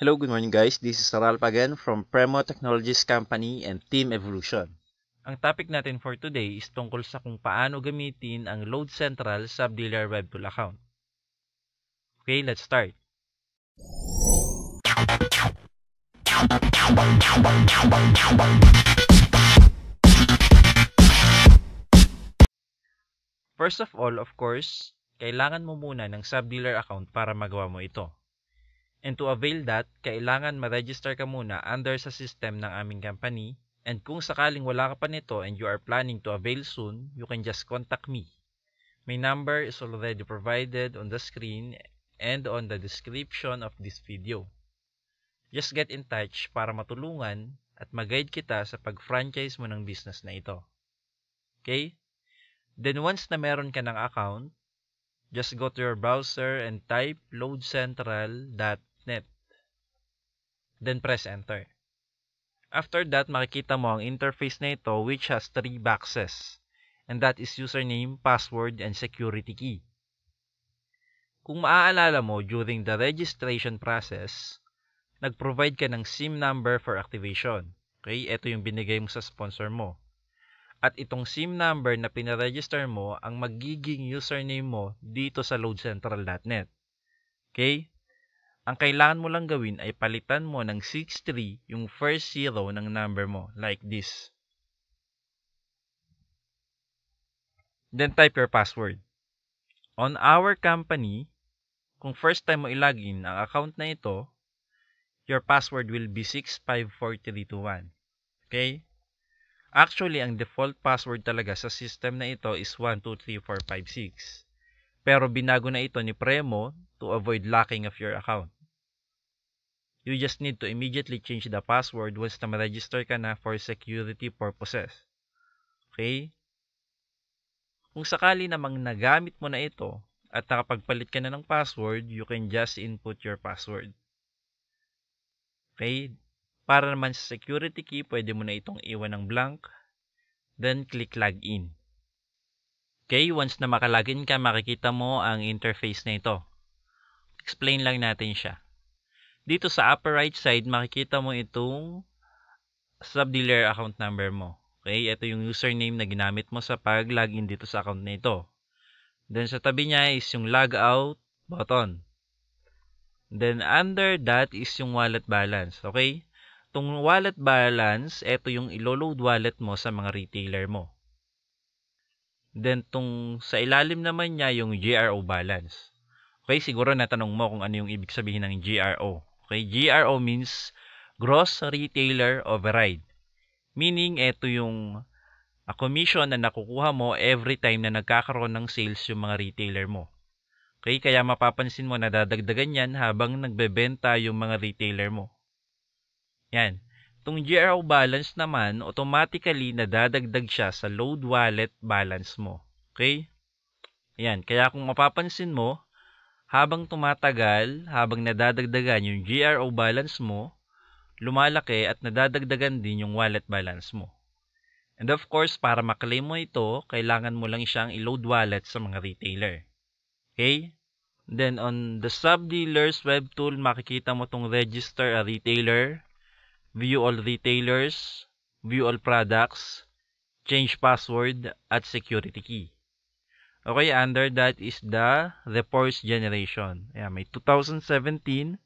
Hello, good morning guys. This is Ralph again from Premo Technologies Company and Team Evolution. Ang topic natin for today is tungkol sa kung paano gamitin ang Load Central Subdealer Webtool account. Okay, let's start. First of all, of course, kailangan mo muna ng subdealer account para magawa mo ito. And to avail that, kailangan ma-register ka muna under sa system ng aming company. And kung sakaling wala ka pa nito and you are planning to avail soon, you can just contact me. My number is already provided on the screen and on the description of this video. Just get in touch para matulungan at mag-guide kita sa pag-franchise mo ng business na ito. Okay? Then once na meron ka ng account, just go to your browser and type loadcentral.net. Then press enter. After that, makikita mo ang interface na ito which has 3 boxes. And that is username, password, and security key. Kung maaalala mo, during the registration process, nag-provide ka ng SIM number for activation. Okay? Ito yung binigay mo sa sponsor mo. At itong SIM number na pinaregister mo ang magiging username mo dito sa loadcentral.net. Okay? Ang kailangan mo lang gawin ay palitan mo ng 63 yung first zero ng number mo, like this. Then type your password. On our company, kung first time mo ilagin ang account na ito, your password will be 654321. Okay? Actually, ang default password talaga sa system na ito is 123456. Pero binago na ito ni Premo to avoid locking of your account. You just need to immediately change the password once na ma-register ka na for security purposes. Okay? Kung sakali namang nagamit mo na ito at nakapagpalit ka na ng password, you can just input your password. Okay? Para naman sa security key, pwede mo na itong iwan ng blank. Then, click login. Okay? Once na makalagin ka, makikita mo ang interface na ito. Explain lang natin siya. Dito sa upper right side, makikita mo itong subdealer account number mo. Okay? Ito yung username na ginamit mo sa pag-login dito sa account na ito. Then, sa tabi niya is yung logout button. Then, under that is yung wallet balance. Okay? Itong wallet balance, ito yung ilo-load wallet mo sa mga retailer mo. Then, sa ilalim naman niya yung GRO balance. Okay? Siguro natanong mo kung ano yung ibig sabihin ng GRO. Okay? GRO means Gross Retailer Override. Meaning, ito yung commission na nakukuha mo every time na nagkakaroon ng sales yung mga retailer mo. Okay? Kaya mapapansin mo na dadagdagan yan habang nagbebenta yung mga retailer mo. Yan. Itong GRO balance naman, automatically nadadagdag siya sa load wallet balance mo. Okay? Yan. Kaya kung mapapansin mo, habang tumatagal, habang nadadagdagan yung GRO balance mo, lumalaki at nadadagdagan din yung wallet balance mo. And of course, para maklaim mo ito, kailangan mo lang siyang i-load wallet sa mga retailer. Okay? Then on the sub-dealers web tool, makikita mo itong register a retailer, view all retailers, view all products, change password, at security key. Okay, under that is the reports generation. Ayan, may 2017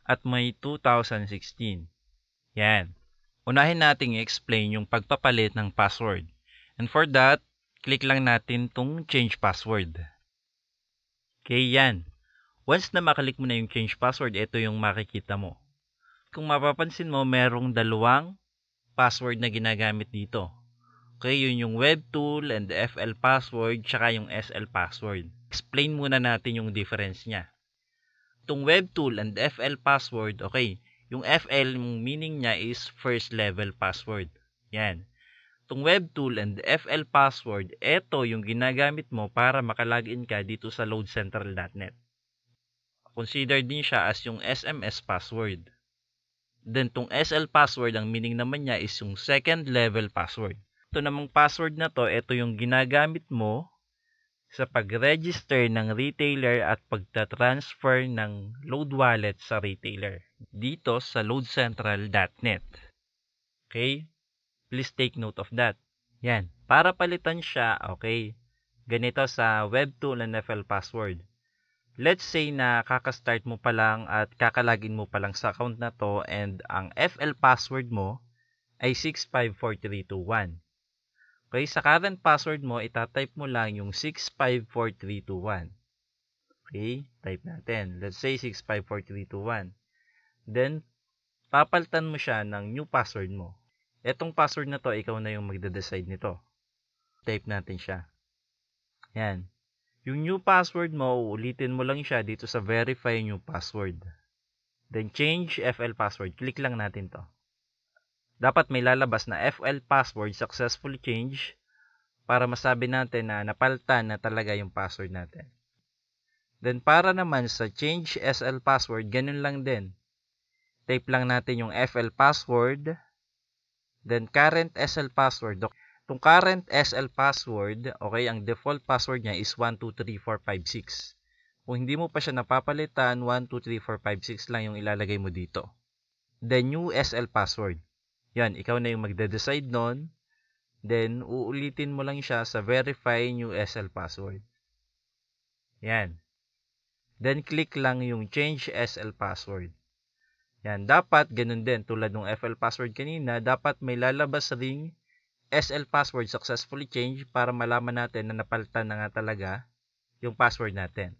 at may 2016. Yan. Unahin natin i-explain yung pagpapalit ng password. And for that, click lang natin tong change password. Okay, yan. Once na makalik mo na yung change password, ito yung makikita mo. Kung mapapansin mo, merong dalawang password na ginagamit dito. Okay, yun yung web tool and FL password, tsaka yung SL password. Explain muna natin yung difference niya. Itong web tool and FL password, okay, yung FL, yung meaning niya is first level password. Yan. Itong web tool and FL password, ito yung ginagamit mo para makalagin ka dito sa loadcentral.net. Consider din siya as yung SMS password. Then, tong SL password, ang meaning naman niya is yung second level password. Ito namang password na to, ito yung ginagamit mo sa pag-register ng retailer at pagta-transfer ng load wallet sa retailer dito sa loadcentral.net. Okay? Please take note of that. Yan. Para palitan siya, okay, ganito sa web2 ng FL password. Let's say na kakastart mo pa lang at kakalagin mo pa lang sa account na to and ang FL password mo ay 654321. Okay, sa current password mo, itatype mo lang yung 654321. Okay, type natin. Let's say 654321. Then, papalitan mo siya ng new password mo. Etong password na to, ikaw na yung magde-decide nito. Type natin siya. Yan. Yung new password mo, uulitin mo lang siya dito sa verify new password. Then, change FL password. Click lang natin to. Dapat may lalabas na FL password successfully changed para masabi natin na napalitan na talaga yung password natin. Then, para naman sa change SL password, ganun lang din. Type lang natin yung FL password, then current SL password. Itong current SL password, okay, ang default password niya is 123456. Kung hindi mo pa siya napapalitan, 123456 lang yung ilalagay mo dito. Then, new SL password. Yan, ikaw na yung magde-decide nun. Then, uulitin mo lang siya sa verify new SL password. Yan. Then, click lang yung change SL password. Yan, dapat ganun din. Tulad ng FL password kanina, dapat may lalabas ring SL password successfully changed para malaman natin na napalitan na nga talaga yung password natin.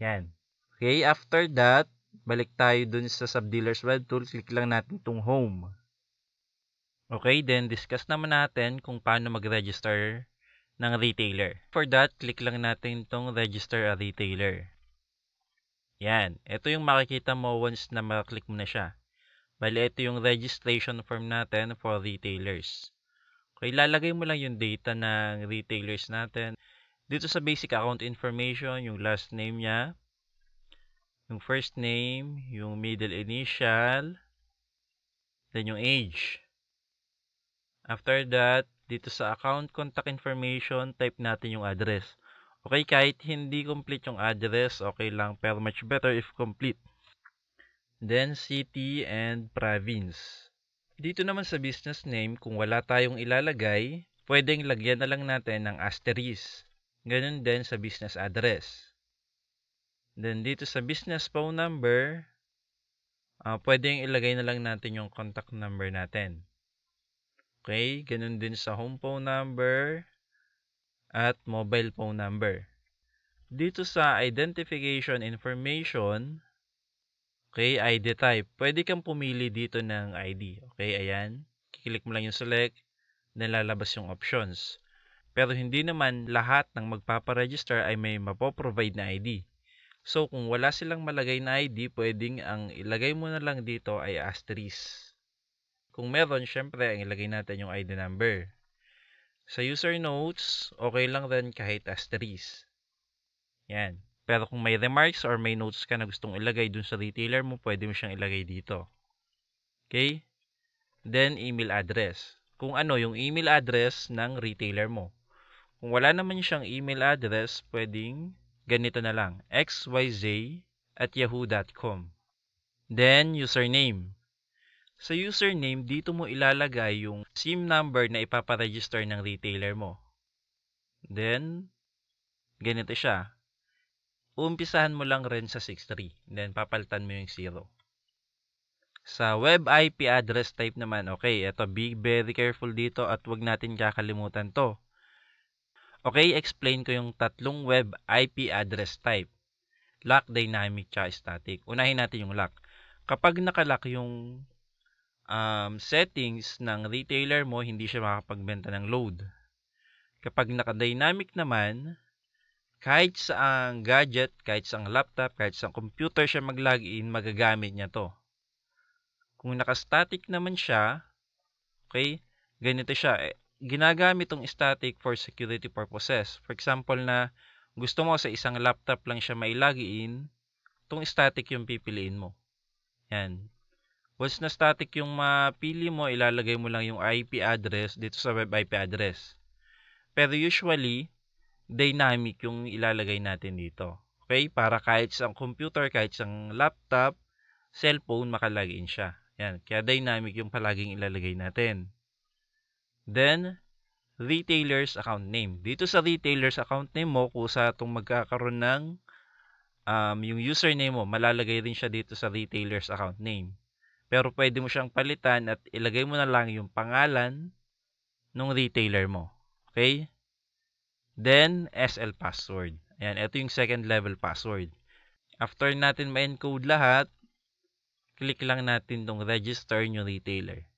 Yan. Okay, after that, balik tayo dun sa Subdealers Web Tool. Click lang natin itong home. Okay, then discuss naman natin kung paano mag-register ng retailer. For that, click lang natin itong register a retailer. Yan. Ito yung makikita mo once na makaklik mo na siya. Bali, ito yung registration form natin for retailers. Okay, lalagay mo lang yung data ng retailers natin. Dito sa basic account information, yung last name niya, yung first name, yung middle initial, then yung age. After that, dito sa account contact information, type natin yung address. Okay, kahit hindi complete yung address, okay lang, pero much better if complete. Then, city and province. Dito naman sa business name, kung wala tayong ilalagay, pwedeng lagyan na lang natin ng asterisk. Ganun din sa business address. Then, dito sa business phone number, pwedeng ilagay na lang natin yung contact number natin. Okay, ganun din sa home phone number at mobile phone number. Dito sa identification information, okay, ID type. Pwede kang pumili dito ng ID. Okay, ayan. Kiklik mo lang yung select, then lalabas yung options. Pero hindi naman lahat ng magpaparegister ay may mapoprovide na ID. So, kung wala silang malagay na ID, pwedeng ang ilagay mo na lang dito ay asterisk. Kung meron, syempre, ang ilagay natin yung ID number. Sa user notes, okay lang rin kahit asterisk. Yan. Pero kung may remarks or may notes ka na gustong ilagay dun sa retailer mo, pwede mo siyang ilagay dito. Okay? Then, email address. Kung ano yung email address ng retailer mo. Kung wala naman siyang email address, pwedeng ganito na lang, xyz@yahoo.com. Then, username. Sa username, dito mo ilalagay yung SIM number na ipaparegister ng retailer mo. Then, ganito siya. Uumpisahan mo lang rin sa 63. Then, papalitan mo yung 0. Sa web IP address type naman, okay, ito, be very careful dito at wag natin kakalimutan to. Okay, explain ko yung tatlong web IP address type. Lock, dynamic, tsaka static. Unahin natin yung lock. Kapag nakalock yung settings ng retailer mo, hindi siya makapagbenta ng load. Kapag naka-dynamic naman, kahit sa gadget, kahit sa laptop, kahit sa computer siya mag-login, magagamit niya to. Kung naka-static naman siya, okay, ganito siya. Ginagamit tong static for security purposes. For example na gusto mo sa isang laptop lang siya may login, tong static yung pipiliin mo. Yan. Once na static yung mapili mo, ilalagay mo lang yung IP address dito sa web IP address. Pero usually, dynamic yung ilalagay natin dito. Okay? Para kahit sa computer, kahit sa laptop, cellphone, makalagin siya. Yan. Kaya dynamic yung palaging ilalagay natin. Then, retailer's account name. Dito sa retailer's account name mo, kung sa itong magkakaroon ng yung username mo, malalagay rin siya dito sa retailer's account name. Pero pwede mo siyang palitan at ilagay mo na lang yung pangalan ng retailer mo. Okay? Then, SL password. Ayan, ito yung second level password. After natin ma-encode lahat, click lang natin tong register new retailer.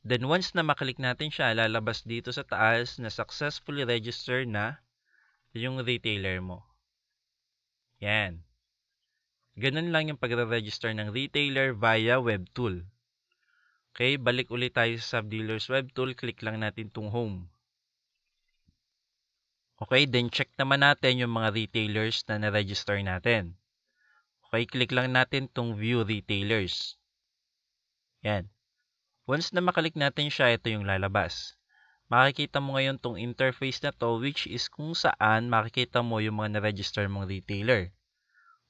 Then, once na maklik natin siya, lalabas dito sa taas na successfully register na yung retailer mo. Yan. Ganun lang yung pagre-register ng retailer via web tool. Okay, balik ulit tayo sa Subdealers web tool. Click lang natin tong home. Okay, then check naman natin yung mga retailers na na-register natin. Okay, click lang natin tong view retailers. Yan. Once na makalik natin siya, ito yung lalabas. Makikita mo ngayon tong interface na to, which is kung saan makikita mo yung mga na-register mong retailer.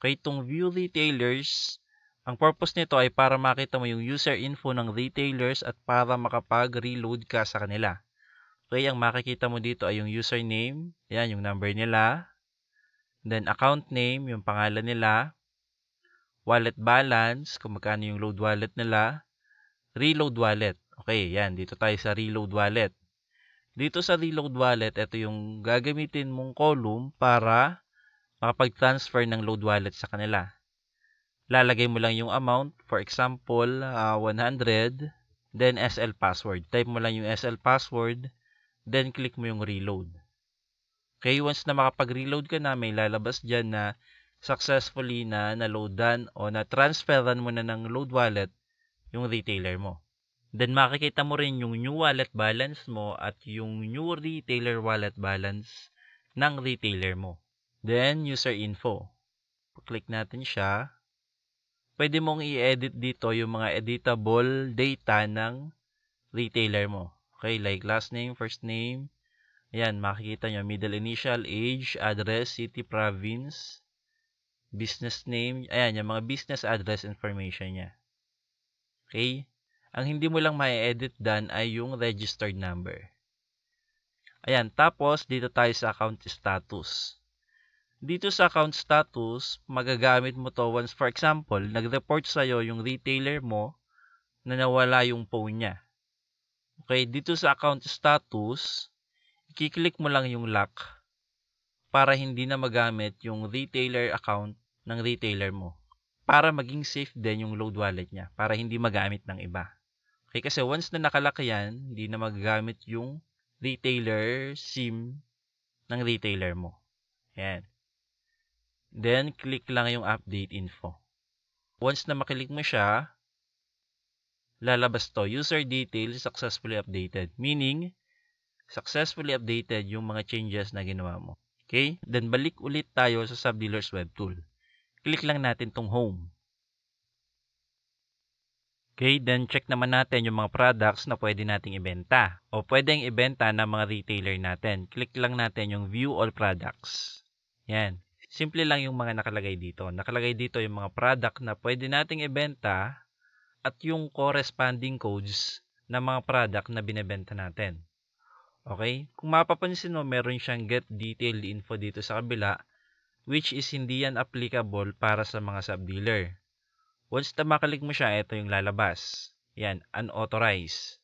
Okay, itong view retailers, ang purpose nito ay para makita mo yung user info ng retailers at para makapag-reload ka sa kanila. Okay, ang makikita mo dito ay yung username, yan, yung number nila, then account name, yung pangalan nila, wallet balance, kung magkano yung load wallet nila, reload wallet. Okay, yan, dito tayo sa reload wallet. Dito sa reload wallet, ito yung gagamitin mong column para makapag-transfer ng load wallet sa kanila. Lalagay mo lang yung amount, for example, 100, then SL password. Type mo lang yung SL password, then click mo yung reload. Okay, once na makapag-reload ka na, may lalabas dyan na successfully na na-loadan o na-transferan mo na ng load wallet yung retailer mo. Then makikita mo rin yung new wallet balance mo at yung new retailer wallet balance ng retailer mo. Then, user info. Click natin siya. Pwede mong i-edit dito yung mga editable data ng retailer mo. Okay, like last name, first name. Ayan, makikita nyo, middle initial, age, address, city, province, business name. Ayan, yung mga business address information niya. Okay? Ang hindi mo lang ma-edit dyan ay yung registered number. Ayan, tapos dito tayo sa account status. Dito sa account status, magagamit mo to once, for example, nag-report sa'yo yung retailer mo na nawala yung phone niya. Okay, dito sa account status, i-click mo lang yung lock para hindi na magamit yung retailer account ng retailer mo. Para maging safe din yung load wallet niya, para hindi magamit ng iba. Okay, kasi once na nakalock yan, hindi na magagamit yung retailer SIM ng retailer mo. Ayan. Then, click lang yung update info. Once na maklik mo siya, lalabas to, user details successfully updated. Meaning, successfully updated yung mga changes na ginawa mo. Okay? Then, balik ulit tayo sa Subdealers web tool. Click lang natin tong home. Okay, then check naman natin yung mga products na pwede nating ibenta o pwedeng ibenta ng mga retailer natin. Click lang natin yung view all products. Yan. Simple lang yung mga nakalagay dito. Nakalagay dito yung mga product na pwede nating ibenta at yung corresponding codes ng mga product na binebenta natin. Okay? Kung mapapansin mo, meron siyang get detailed info dito sa kabila, which is hindi yan applicable para sa mga sub-dealer. Once na makalik mo siya, ito yung lalabas. Yan, unauthorized.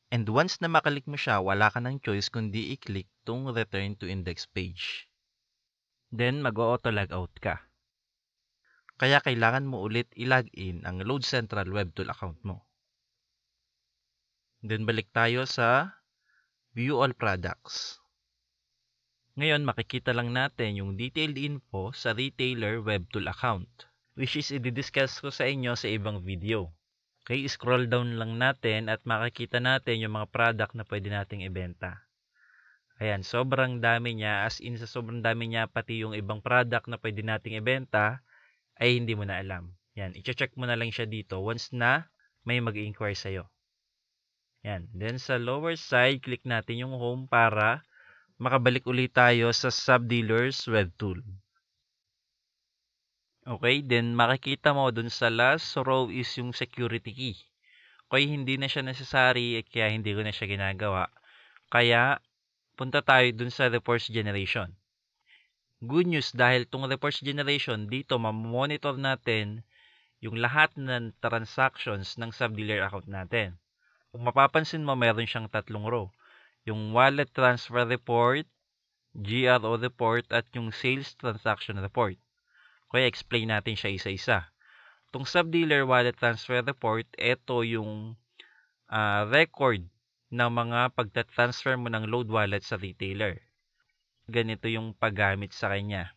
And once na makalik mo siya, wala ka ng choice kundi i-click tong return to index page. Then, mag-auto-log out ka. Kaya kailangan mo ulit i-login ang Load Central Web Tool account mo. Then, balik tayo sa View All Products. Ngayon, makikita lang natin yung detailed info sa Retailer Web Tool account, which is i-discuss ko sa inyo sa ibang video. Okay, scroll down lang natin at makikita natin yung mga product na pwede nating ibenta. Ayan, sobrang dami niya, as in sa sobrang dami niya, pati yung ibang product na pwede nating ibenta, ay hindi mo na alam. Yan, i-check mo na lang siya dito once na may mag-inquire sa'yo. Yan, then sa lower side, click natin yung home para makabalik ulit tayo sa Subdealers Web Tool. Okay, then makikita mo dun sa last row is yung security key. Okay, hindi na siya necessary kaya hindi ko na siya ginagawa. Kaya punta tayo dun sa reports generation. Good news dahil tong reports generation dito mamonitor natin yung lahat ng transactions ng subdealer account natin. Kung mapapansin mo, meron siyang tatlong row. Yung wallet transfer report, GRO report, at yung sales transaction report. Kaya explain natin siya isa-isa. Itong subdealer wallet transfer report, ito yung record ng mga pagtatransfer mo ng load wallet sa retailer. Ganito yung paggamit sa kanya.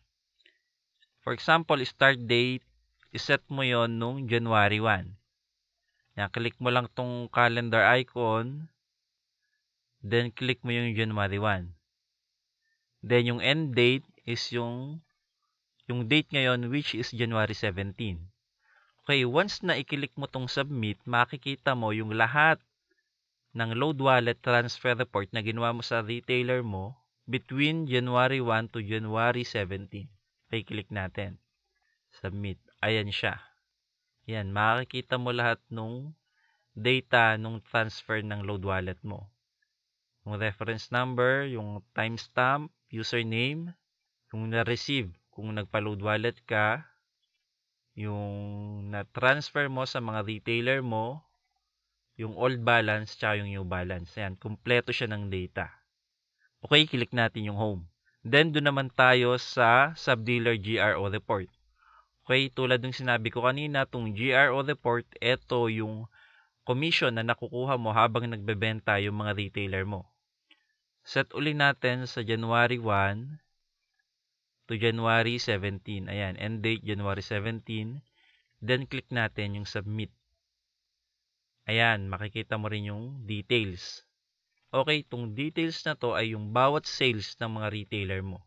For example, start date, iset mo yon nung January 1. Yan, click mo lang tong calendar icon, then click mo yung January 1. Then yung end date is yung date ngayon, which is January 17. Okay, once na i-click mo tong submit, makikita mo yung lahat ng load wallet transfer report na ginawa mo sa retailer mo between January 1 to January 17. Okay, click natin. Submit. Ayan siya. Yan, makikita mo lahat nung data nung transfer ng load wallet mo. Yung reference number, yung timestamp, username, yung na-receive, kung nagpa-load wallet ka, yung na-transfer mo sa mga retailer mo, yung old balance, tsaka yung new balance. Ayan, kumpleto siya ng data. Okay, click natin yung home. Then, doon naman tayo sa subdealer GRO report. Okay, tulad ng sinabi ko kanina, itong GRO report, ito yung commission na nakukuha mo habang nagbebenta yung mga retailer mo. Set uli natin sa January 1 to January 17. Ayan, end date January 17. Then, click natin yung submit. Ayan, makikita mo rin yung details. Okay, itong details na to ay yung bawat sales ng mga retailer mo.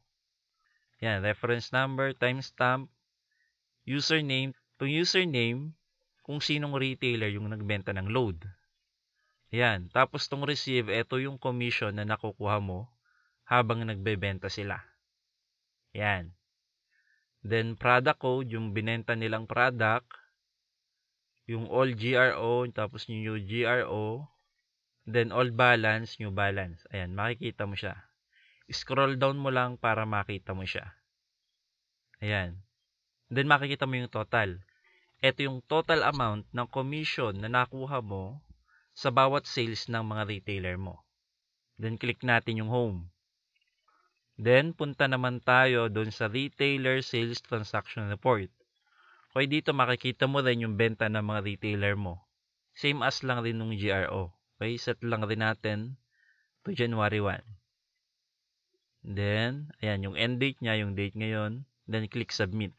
Ayan, reference number, timestamp, username. Itong username, kung sinong retailer yung nagbenta ng load. Ayan, tapos itong receive, ito yung commission na nakukuha mo habang nagbebenta sila. Ayan. Then, product code, yung binenta nilang product, yung old GRO, tapos yung new GRO, then old balance, new balance. Ayan, makikita mo siya. Scroll down mo lang para makita mo siya. Ayan. Then, makikita mo yung total. Ito yung total amount ng commission na nakuha mo sa bawat sales ng mga retailer mo. Then, click natin yung home. Then, punta naman tayo doon sa retailer sales transaction report. Okay, dito makikita mo rin yung benta ng mga retailer mo. Same as lang rin ng GRO. Okay, set lang rin natin to January 1. Then, ayan, yung end date niya, yung date ngayon. Then, click submit.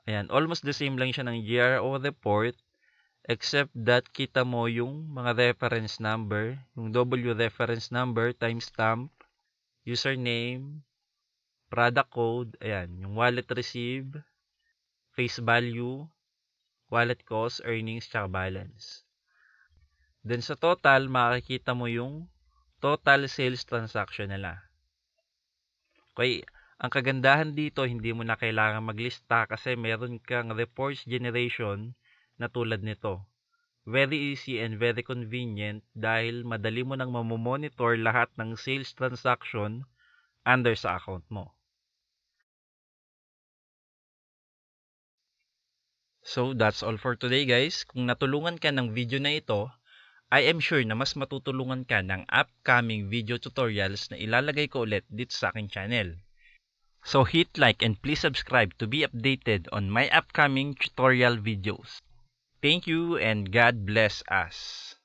Ayan, almost the same lang siya ng GRO report, except that kita mo yung mga reference number, yung W reference number, timestamp, username, product code, ayan, yung wallet receive, face value, wallet cost, earnings, tsaka balance. Then sa total, makikita mo yung total sales transaction nila. Okay, ang kagandahan dito, hindi mo na kailangan maglista kasi meron kang reports generation na tulad nito. Very easy and very convenient dahil madali mo nang mamomonitor lahat ng sales transaction under sa account mo. So, that's all for today guys. Kung natulungan ka ng video na ito, I am sure na mas matutulungan ka ng upcoming video tutorials na ilalagay ko ulit dito sa aking channel. So, hit like and please subscribe to be updated on my upcoming tutorial videos. Thank you and God bless us.